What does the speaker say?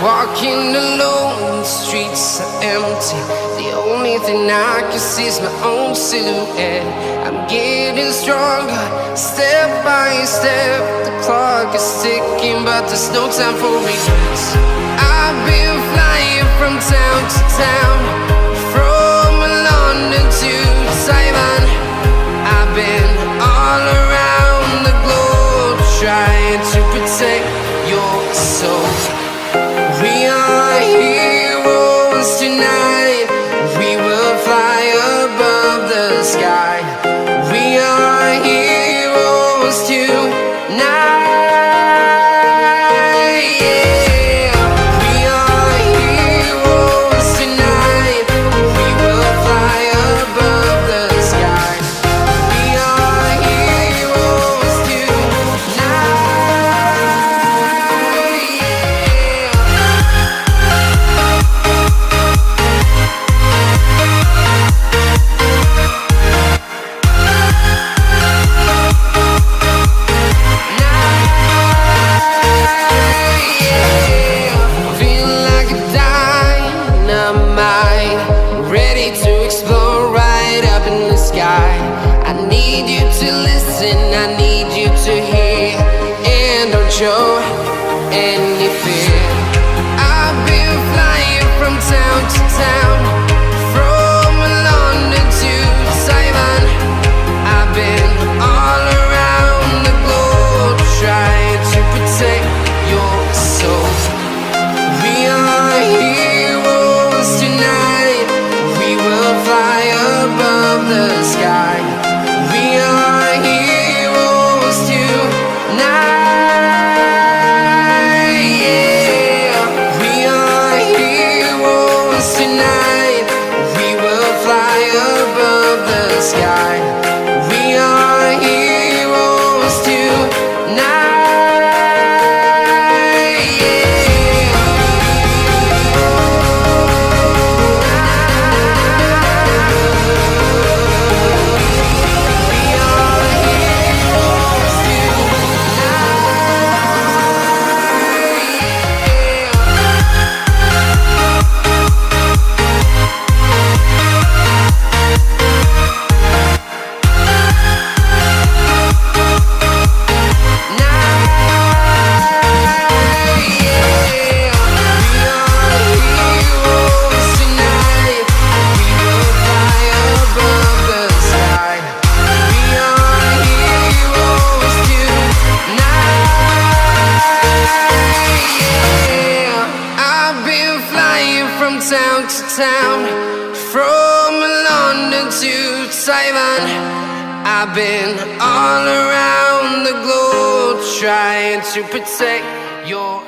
Walking alone, the streets are empty. The only thing I can see is my own silhouette. I'm getting stronger, step by step. The clock is ticking, but there's no time for regrets. I've been flying from town to town, from London to Taiwan. I've been all around the globe, trying to protect your soul. We are heroes tonight. We will fly above the sky. We are heroes tonight. Yeah. We are heroes tonight. We will fly above the sky. We are heroes tonight. Show any fear. I've been flying from town to town, from London to Taiwan. I've been all around the globe, trying to protect your soul. We are heroes tonight. We will fly above the sky. We are heroes tonight. Town to town, from London to Taiwan. I've been all around the globe, trying to protect your